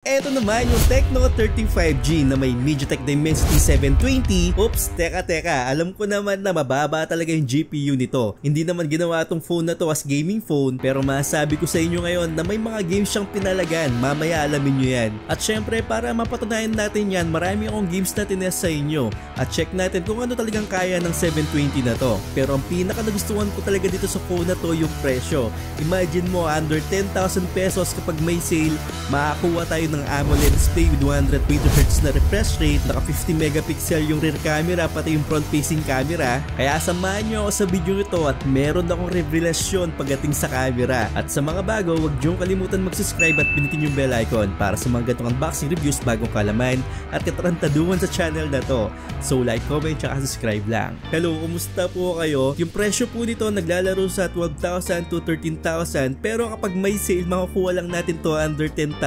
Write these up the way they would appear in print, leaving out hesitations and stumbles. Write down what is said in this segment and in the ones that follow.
Eto naman yung Tecno 35G na may MediaTek Dimensity 720. Oops, teka, alam ko naman na mababa talaga yung GPU nito. Hindi naman ginawa tong phone na to as gaming phone, pero masabi ko sa inyo ngayon na may mga games siyang pinalagan. Mamaya alamin nyo yan. At syempre, para mapatunayan natin yan, marami akong games na tinest sa inyo. At check natin kung ano talagang kaya ng 720 na to. Pero ang pinaka nagustuhan ko talaga dito sa phone na to yung presyo. Imagine mo, under 10,000 pesos kapag may sale, makakuha tayo ng AMOLED display with 120Hz na refresh rate, naka 50 megapixel yung rear camera pati yung front facing camera. Kaya samahan nyo ako sa video ito at meron akong revelasyon pagdating sa camera. At sa mga bago, huwag nyo kalimutan mag-subscribe at pinitin yung bell icon para sa mga ganitong unboxing reviews, bagong kalaman at katarantaduhan sa channel na to. So like, comment, tsaka subscribe lang. Hello, kumusta po kayo? Yung presyo po nito naglalaro sa 12,000 to 13,000, pero kapag may sale makukuha lang natin to under 10,000.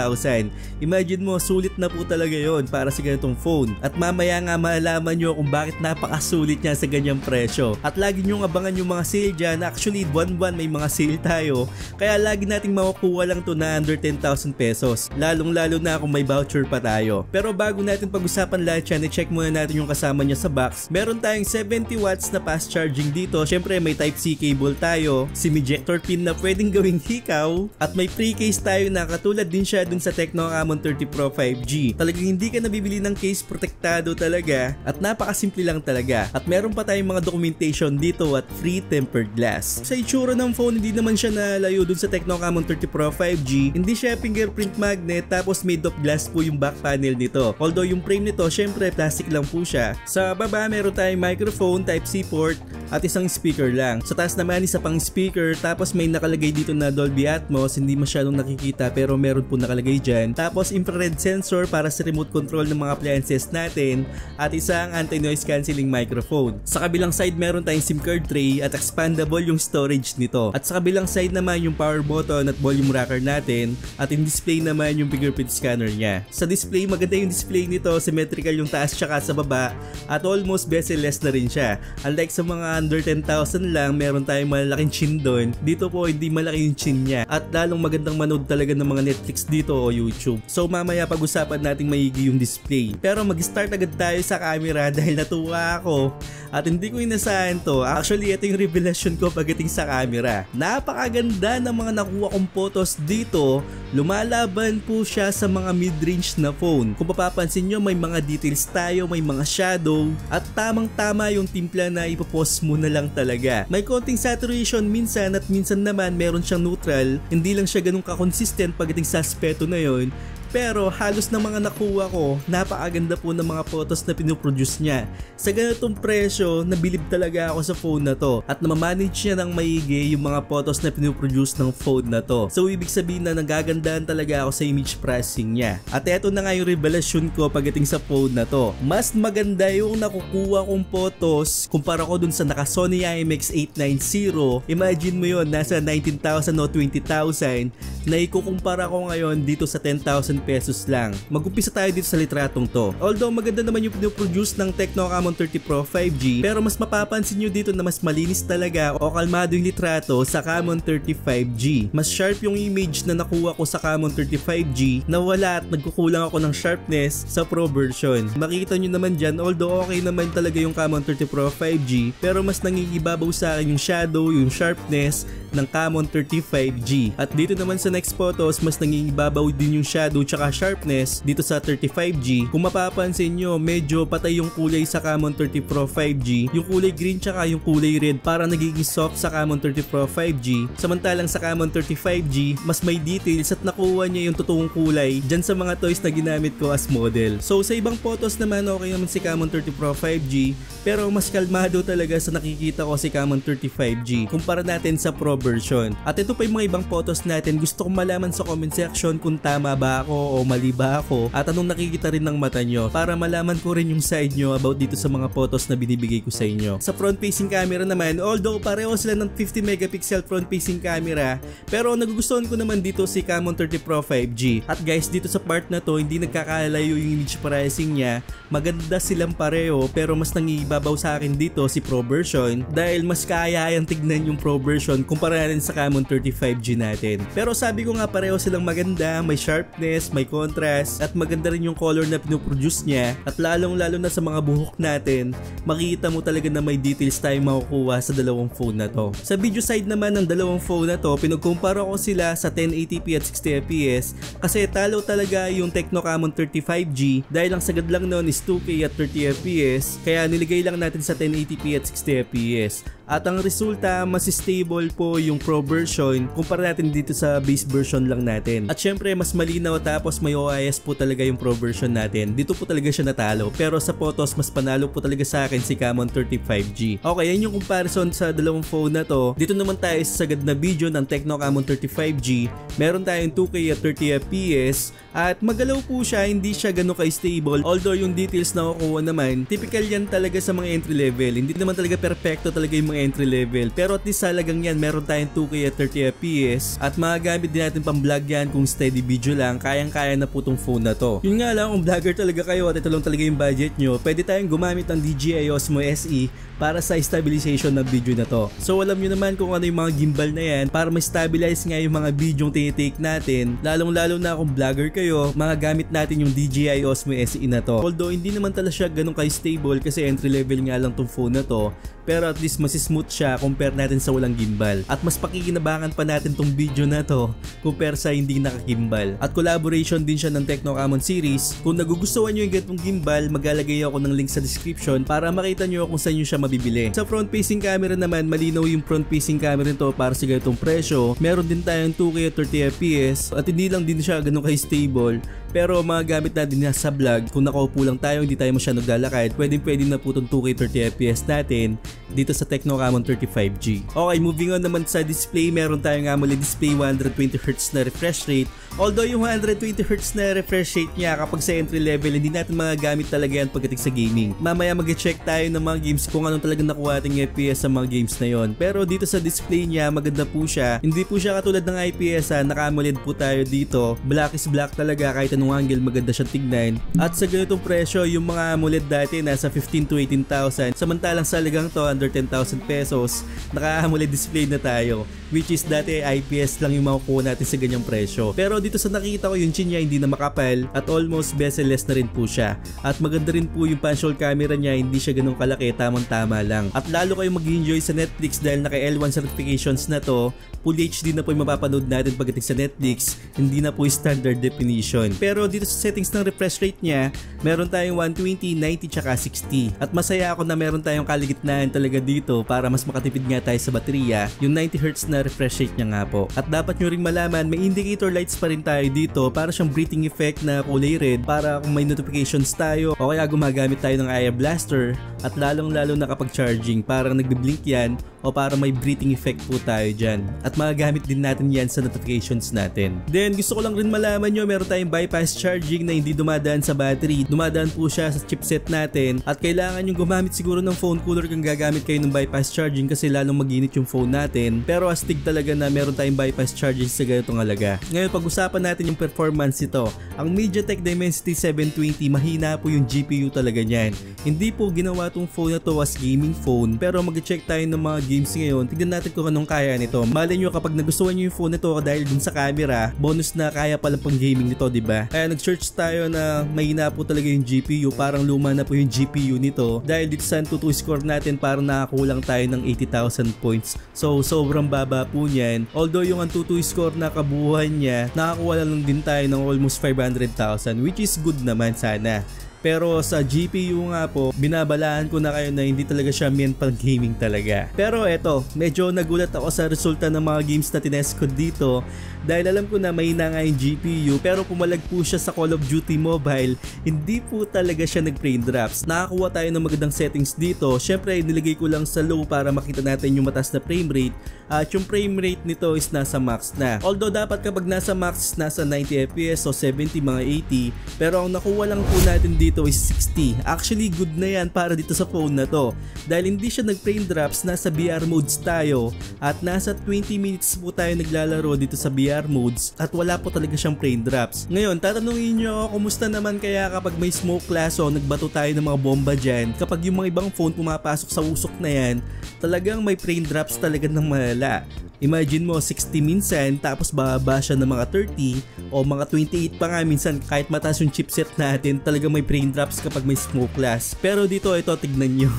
Imagine mo, sulit na po talaga yon para sa ganitong phone. At mamaya nga malalaman nyo kung bakit napakasulit niya sa ganyang presyo. At lagi nyo abangan yung mga sale dyan. Actually, buwan-buwan may mga sale tayo. Kaya lagi nating makukuha lang to na under 10,000 pesos. Lalong-lalo na kung may voucher pa tayo. Pero bago natin pag-usapan lahat yan, i-check muna natin yung kasama niya sa box. Meron tayong 70 watts na fast charging dito. Syempre may Type-C cable tayo. SIM ejector pin na pwedeng gawing hikaw. At may pre-case tayo na katulad din siya dun sa Tecno Camon 30 Pro 5G. Talagang hindi ka nabibili ng case, protektado talaga at napakasimple lang talaga. At meron pa tayong mga documentation dito at free tempered glass. Sa itsura ng phone, hindi naman siya nalayo dun sa Tecno Camon 30 Pro 5G. Hindi siya fingerprint magnet, tapos made of glass po yung back panel nito. Although yung frame nito, syempre plastic lang po siya. Sa baba, meron tayong microphone, Type-C port at isang speaker lang. Sa taas naman, isa pang speaker, tapos may nakalagay dito na Dolby Atmos. Hindi masyadong nakikita pero meron po nakalagay dyan. Tapos infrared sensor para sa remote control ng mga appliances natin at isang anti-noise cancelling microphone. Sa kabilang side meron tayong SIM card tray at expandable yung storage nito. At sa kabilang side naman yung power button at volume rocker natin at in display naman yung fingerprint scanner niya. Sa display, maganda yung display nito, symmetrical yung taas tsaka sa baba at almost bezel-less na rin siya. Unlike sa mga under 10,000 lang, meron tayong malaking chin doon. Dito po hindi malaki yung chin niya at lalong magandang manood talaga ng mga Netflix dito o YouTube. So mamaya pag-usapan nating maigi yung display. Pero mag-start agad tayo sa camera dahil natuwa ako at hindi ko inasahan to. Actually, ito yung revelation ko pagdating sa camera. Napakaganda ng mga nakuha kong photos dito. Lumalaban po siya sa mga mid-range na phone. Kung mapapansin nyo, may mga details tayo, may mga shadow at tamang-tama yung timpla na ipopost mo na lang talaga. May konting saturation minsan at minsan naman meron siyang neutral. Hindi lang siya ganun ka-consistent pagdating sa aspeto na yon. Pero halos na mga nakuha ko, napakaganda po ng mga photos na pinoproduce niya. Sa ganitong presyo, nabilib talaga ako sa phone na to at namamanage niya ng maigi yung mga photos na pinoproduce ng phone na to. So ibig sabihin na nagagandaan talaga ako sa image processing niya. At eto na nga yung revelation ko pagdating sa phone na to. Mas maganda yung nakukuha kong photos kumpara ko dun sa naka Sony IMX890. Imagine mo yun, nasa 19,000 o 20,000 na ikukumpara ko ngayon dito sa 10,000 pesos lang. Mag-umpisa tayo dito sa litratong to. Although maganda naman yung pinoproduce ng Tecno Camon 30 Pro 5G, pero mas mapapansin nyo dito na mas malinis talaga o kalmado yung litrato sa Camon 35G. Mas sharp yung image na nakuha ko sa Camon 35G na wala at nagkukulang ako ng sharpness sa Pro version. Makita nyo naman dyan, although okay naman talaga yung Camon 30 Pro 5G, pero mas nangingibabaw sa akin yung shadow, yung sharpness ng Camon 35G. At dito naman sa next photos, mas nangingibabaw din yung shadow tsaka sharpness dito sa 35G. Kung mapapansin nyo, medyo patay yung kulay sa Camon 30 Pro 5G. Yung kulay green tsaka yung kulay red para nagiging soft sa Camon 30 Pro 5G. Samantalang sa Camon 35G, mas may details at nakuha niya yung totoong kulay dyan sa mga toys na ginamit ko as model. So sa ibang photos naman, okay naman si Camon 30 Pro 5G, pero mas kalmado talaga sa nakikita ko si Camon 35G kumpara natin sa Pro version. At ito pa yung mga ibang photos natin. Gusto kong malaman sa comment section kung tama ba ako o mali ba ako at anong nakikita rin ng mata nyo para malaman ko rin yung side nyo about dito sa mga photos na binibigay ko sa inyo. Sa front facing camera naman, although pareho sila ng 50 megapixel front facing camera, pero nagugustuhan ko naman dito si Camon 30 Pro 5G. At guys, dito sa part na to, hindi nagkakalayo yung image processing niya. Maganda silang pareho, pero mas nangibabaw sa akin dito si Pro version dahil mas kayayang tignan yung Pro version kumpara rin sa Camon 35G natin. Pero sabi ko nga, pareho silang maganda, may sharpness, may contrast, at maganda rin yung color na pinoproduce niya, at lalong lalo na sa mga buhok natin, makikita mo talaga na may details tayong makukuha sa dalawang phone na to. Sa video side naman ng dalawang phone na to, pinagkumpara ko sila sa 1080p at 60fps kasi talo talaga yung Tecno Camon 35G dahil ang sagad lang noon is 2K at 30fps, kaya niligay lang natin sa 1080p at 60fps. At ang resulta, mas stable po yung Pro version kumpara natin dito sa base version lang natin. At syempre mas malinaw tapos may OIS po talaga yung Pro version natin. Dito po talaga siya natalo, pero sa photos mas panalo po talaga sa akin si Camon 35G. Okay, yan yung comparison sa dalawang phone na to. Dito naman tayo sa sagad na video ng Tecno Camon 35G. Meron tayong 2K at 30fps at magalaw po siya, hindi siya ganun ka-stable. Although yung details na kukuha naman, typical yan talaga sa mga entry level. Hindi naman talaga perfecto talaga yung mga entry level. Pero at least salagang yan, meron tayong 2K at 30fps at magagamit din natin pang vlog yan kung steady video lang. Kayang-kaya na po tong phone na to. Yun nga lang, kung vlogger talaga kayo at ito lang talaga yung budget nyo, pwede tayong gumamit ng DJI Osmo SE para sa stabilization ng video na to. So alam nyo naman kung ano yung mga gimbal na yan para ma-stabilize nga yung mga video yung tinitake natin. Lalong-lalo na kung vlogger kayo, magagamit natin yung DJI Osmo SE na to. Although hindi naman talaga siya ganun ka-stable kasi entry level nga lang tong phone na to, pero at least mas smooth siya compare natin sa walang gimbal. At mas pakikinabangan pa natin tong video na to compare sa hindi nakagimbal. At collaboration din siya ng Tecno Camon series. Kung nagugustuhan nyo yung ganitong gimbal, maglalagay ako ng link sa description para makita nyo kung saan nyo siya mabibili. Sa front facing camera naman, malinaw yung front facing camera nito para sa ganitong presyo. Meron din tayong 2K at 30fps at hindi lang din siya ganun ka-stable. Pero magagamit natin na sa vlog. Kung nakaupo lang tayo, hindi tayo masyadong naglalakad, pwede na po itong 2K 30fps natin dito sa Tecno Camon 35G. Okay, moving on naman sa display, meron tayong AMOLED display, 120Hz na refresh rate. Although yung 120Hz na refresh rate niya kapag sa entry level, hindi natin magagamit talaga yan pagdating sa gaming. Mamaya mag-check tayo ng mga games kung anong talagang nakuha ating FPS sa mga games na yon. Pero dito sa display niya, maganda po siya. Hindi po siya katulad ng IPS, naka-AMOLED po tayo dito. Black is black talaga kahit anong angle, maganda siyang tignan. At sa ganitong presyo, yung mga AMOLED dati nasa 15 to 18,000. Samantalang sa halagang to, under 10,000 pesos, naka-AMOLED display na tayo. Which is dati IPS lang yung makukuha natin sa ganyang presyo. Pero dito sa nakita ko, yung chin niya hindi na makapal at almost bezel-less na rin po siya. At maganda rin po yung pan-shot camera niya, hindi siya ganun kalaki, tamang-tama lang. At lalo kayong mag-enjoy sa Netflix dahil naka L1 certifications na to. Full HD na po yung mapapanood natin pagdating sa Netflix, hindi na po yung standard definition. Pero dito sa settings ng refresh rate niya, meron tayong 120, 90, tsaka 60. At masaya ako na meron tayong kaligitnaan talaga dito para mas makatipid nga tayo sa baterya, yung 90Hz na refresh rate niya nga po. At dapat nyo ring malaman, may indicator lights pa rin tayo dito para siyang breathing effect na kulay red para kung may notifications tayo o kaya gumagamit tayo ng Aya Blaster, at lalong-lalo na kapag charging, parang nagbe-blink yan o para may breathing effect po tayo dyan. At magagamit din natin yan sa notifications natin. Then gusto ko lang rin malaman nyo, meron tayong bypass charging na hindi dumadaan sa battery. Dumadaan po siya sa chipset natin at kailangan yung gumamit siguro ng phone cooler kung gagamit kayo ng bypass charging kasi lalong mag-init yung phone natin. Pero astig talaga na meron tayong bypass charging sa ganitong halaga. Ngayon pag-usapan natin yung performance nito. Ang MediaTek Dimensity 720, mahina po yung GPU talaga niyan. Hindi po ginawa tong phone na to as gaming phone, pero mag-check tayo ng mga games ngayon. Tignan natin kung anong kaya nito. Malay nyo kapag nagustuhan nyo yung phone nito dahil dun sa camera, bonus na kaya pala pang gaming nito, diba? Kaya nag-search tayo na mahina po talaga yung GPU, parang luma na po yung GPU nito. Dahil dito sa Antutu score natin, parang nakakulang tayo ng 80,000 points. So sobrang baba po niyan. Although yung Antutu score na kabuuan niya, nakakuha lang din tayo ng almost 500,000, which is good naman sana. Pero sa GPU nga po, binabalaan ko na kayo na hindi talaga siya meant pang gaming talaga. Pero eto, medyo nagulat ako sa resulta ng mga games na tinest ko dito dahil alam ko na mahina nga yung GPU, pero pumalag po siya sa Call of Duty Mobile, hindi po talaga siya nag-frame drops. Nakakuha tayo ng magandang settings dito. Syempre nilagay ko lang sa low para makita natin yung mataas na frame rate, at yung frame rate nito is nasa max na. Although dapat kapag nasa max, nasa 90 FPS o 70, mga 80, pero ang nakuha lang po natin dito is 60. Actually good na yan para dito sa phone na to dahil hindi siya nag-frame drops. Nasa VR modes tayo at nasa 20 minutes po tayo naglalaro dito sa VR modes at wala po talaga siyang frame drops. Ngayon tatanungin nyo ako, kumusta naman kaya kapag may smoke class o nagbato tayo ng mga bomba dyan? Kapag yung mga ibang phone pumapasok sa usok na yan, talagang may frame drops talaga ng malala. Imagine mo 60 minsan tapos bababa siya ng mga 30 o mga 28 pa nga minsan kahit mataas yung chipset natin, talaga may frame drops kapag may smoke class. Pero dito ito tignan nyo.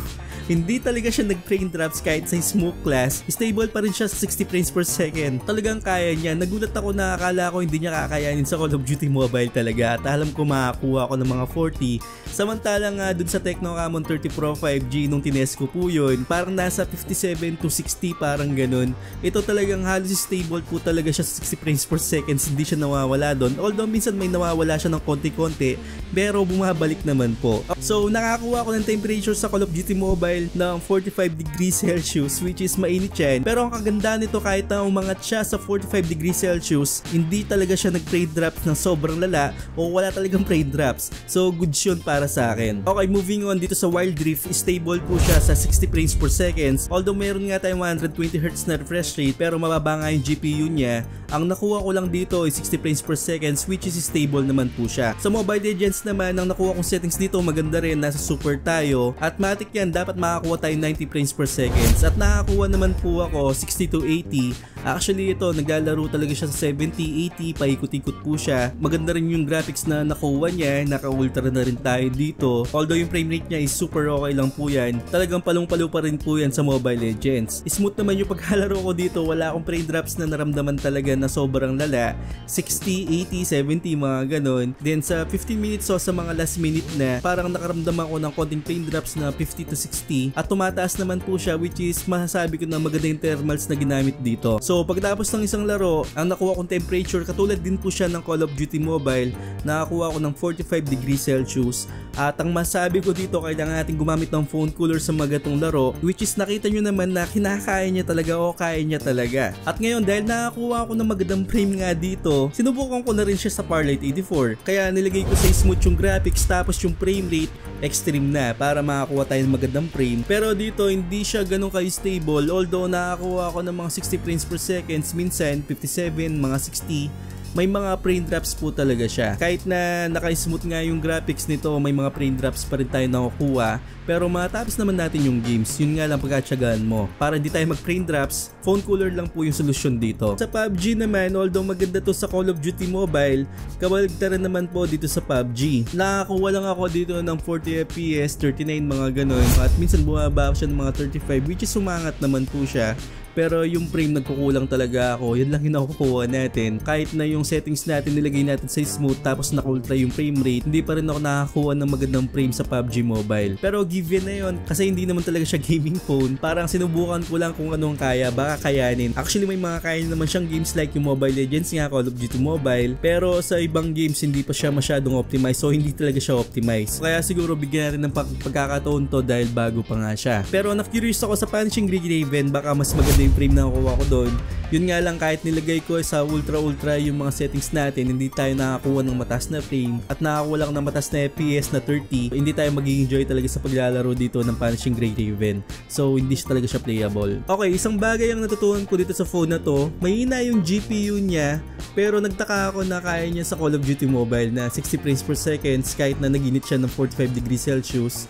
Hindi talaga siya nag-frame drops kahit sa smoke class. Stable pa rin siya sa 60 frames per second. Talagang kaya niya. Nagulat ako na akala ko hindi niya kakayanin sa Call of Duty Mobile talaga. At alam ko makakuha ako ng mga 40. Samantalang dun sa Tecno Camon 30 Pro 5G nung tinest ko po yun, parang nasa 57 to 60 parang ganun. Ito talagang halos stable po talaga siya sa 60 frames per second. Hindi siya nawawala doon. Although minsan may nawawala siya ng konti-konti, pero bumabalik naman po. So nakakuha ako ng temperature sa Call of Duty Mobile ng 45 degrees Celsius, which is mainit yan. Pero ang kaganda nito, kahit na umangat siya sa 45 degrees Celsius, hindi talaga siya nag-frame drops ng sobrang lala o wala talagang frame drops. So goods yun para sa akin. Okay, moving on dito sa Wild Rift, stable po siya sa 60 frames per second. Although meron nga tayong 120Hz na refresh rate, pero mababa nga yung GPU niya. Ang nakuha ko lang dito ay 60 frames per second, which is stable naman po siya. Sa Mobile Legends naman, ang nakuha kong settings dito maganda rin, nasa super tayo. At matik yan, dapat makakuha tayo 90 frames per second. At nakakuha naman po ako 60 to 80. Actually ito, naglalaro talaga siya sa 70, 80, paikot-ikot po siya. Maganda rin yung graphics na nakuha niya, naka-ultra na rin tayo dito. Although yung frame rate niya is super okay lang po yan. Talagang palong-palo pa rin po yan sa Mobile Legends. Smooth naman yung pagkalaro ko dito, wala akong frame drops na naramdaman talaga na sobrang lala. 60, 80, 70, mga ganon. Then sa 15 minutes o sa mga last minute na, parang nakaramdaman ko ng konting frame drops na 50 to 60. At tumataas naman po siya, which is masasabi ko na maganda yung thermals na ginamit dito. So pagtapos ng isang laro, ang nakuha kong temperature katulad din po siya ng Call of Duty Mobile, nakakuha ko ng 45 degrees Celsius. At ang masabi ko dito, kailangan natin gumamit ng phone cooler sa mga gatong laro, which is nakita nyo naman na kinakaya niya talaga o kaya niya talaga. At ngayon dahil nakakuha ko ng magandang frame nga dito, sinubukan ko na rin siya sa Parlight 84. Kaya nilagay ko sa smooth yung graphics, tapos yung frame rate extreme na para makakuha tayo ng magandang frame. Pero dito hindi siya ganun ka-stable, although nakakuha ako ng mga 60 frames per second, minsan 57, mga 60. May mga frame drops po talaga siya. Kahit na naka-smooth nga yung graphics nito, may mga frame drops pa rin tayo nakukuha. Pero matapos naman natin yung games, yun nga lang pagkatsagaan mo. Para hindi tayo mag-frame drops, phone cooler lang po yung solusyon dito. Sa PUBG naman, although maganda to sa Call of Duty Mobile, kabaligtaran naman po dito sa PUBG. Nakakuha lang ako dito ng 40 FPS, 39, mga ganon. At minsan bumaba siya ng mga 35, which is sumangat naman po siya. Pero yung frame nagkukulang talaga ako, yun lang yung nakukuha natin. Kahit na yung settings natin nilagay natin sa smooth tapos naka-ultra yung frame rate, hindi pa rin ako nakakuha ng magandang frame sa PUBG Mobile. Pero given na yun, kasi hindi naman talaga siya gaming phone, parang sinubukan ko lang kung anong kaya, baka kayanin. Actually may mga kaya naman siyang games like yung Mobile Legends nga, Call of Duty Mobile, pero sa ibang games hindi pa siya masyadong optimized, so hindi talaga siya optimized. Kaya siguro bigyan natin ng pagkakataon to dahil bago pa nga siya. Pero na-curious ako sa Punching Grey Raven, baka mas maganda yung frame na nakuha ko doon. Yun nga lang, kahit nilagay ko sa ultra yung mga settings natin, hindi tayo nakakuha ng mataas na frame at nakakuha lang ng mataas na FPS na 30. Hindi tayo mag-enjoy talaga sa paglalaro dito ng Punching Grey Raven. So hindi talaga siya playable. Okay, isang bagay ang natutunan ko dito sa phone na to, mahina yung GPU niya, pero nagtaka ako na kaya niya sa Call of Duty Mobile na 60 frames per second kahit na naginit siya ng 45 degrees Celsius.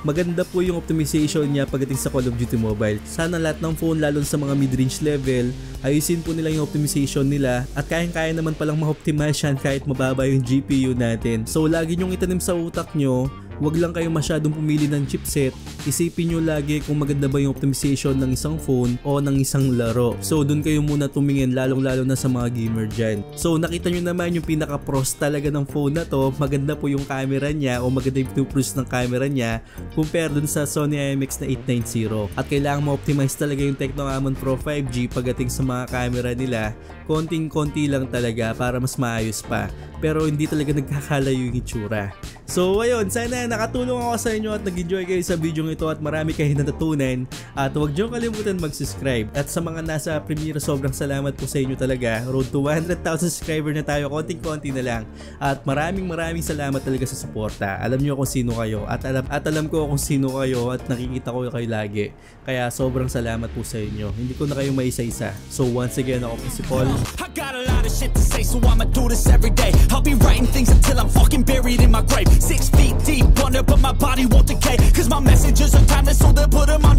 Maganda po yung optimization niya pagdating sa Call of Duty Mobile. Sana lahat ng phone, lalo sa mga mid-range level, ayusin po nila yung optimization nila at kayang-kaya naman palang ma-optimize yan kahit mababa yung GPU natin. So lagi nyong itanim sa utak nyo, wag lang kayong masyadong pumili ng chipset. Isipin nyo lagi kung maganda ba yung optimization ng isang phone o ng isang laro. So dun kayo muna tumingin, lalong-lalo na sa mga gamer dyan. So nakita nyo naman yung pinaka-pros talaga ng phone na to. Maganda po yung camera niya o maganda yung pinupros ng camera niya compare dun sa Sony IMX na 890. At kailangan ma-optimize talaga yung Tecno Camon Pro 5G pagdating sa mga camera nila. Konting-konti lang talaga para mas maayos pa. Pero hindi talaga nagkakalayo yung itsura. So ayun, sana nakatulong ako sa inyo at nag-enjoy kayo sa video ito at marami kayong natutunan. At huwag nyo kalimutan mag-subscribe. At sa mga nasa Premiere, sobrang salamat po sa inyo talaga. Road to 100,000 subscriber na tayo, konting-konti na lang. At maraming salamat talaga sa suporta. Alam nyo kung sino kayo at alam ko kung sino kayo at nakikita ko kayo lagi. Kaya sobrang salamat po sa inyo. Hindi ko na kayo maisa-isa. So once again, ako po si Paul. I got a lot of shit to say, so I'ma do this every day. I'll be writing things until I'm fucking buried in my grave. 6 feet deep under, but my body won't decay. Cause my messages are timeless, so they'll put them on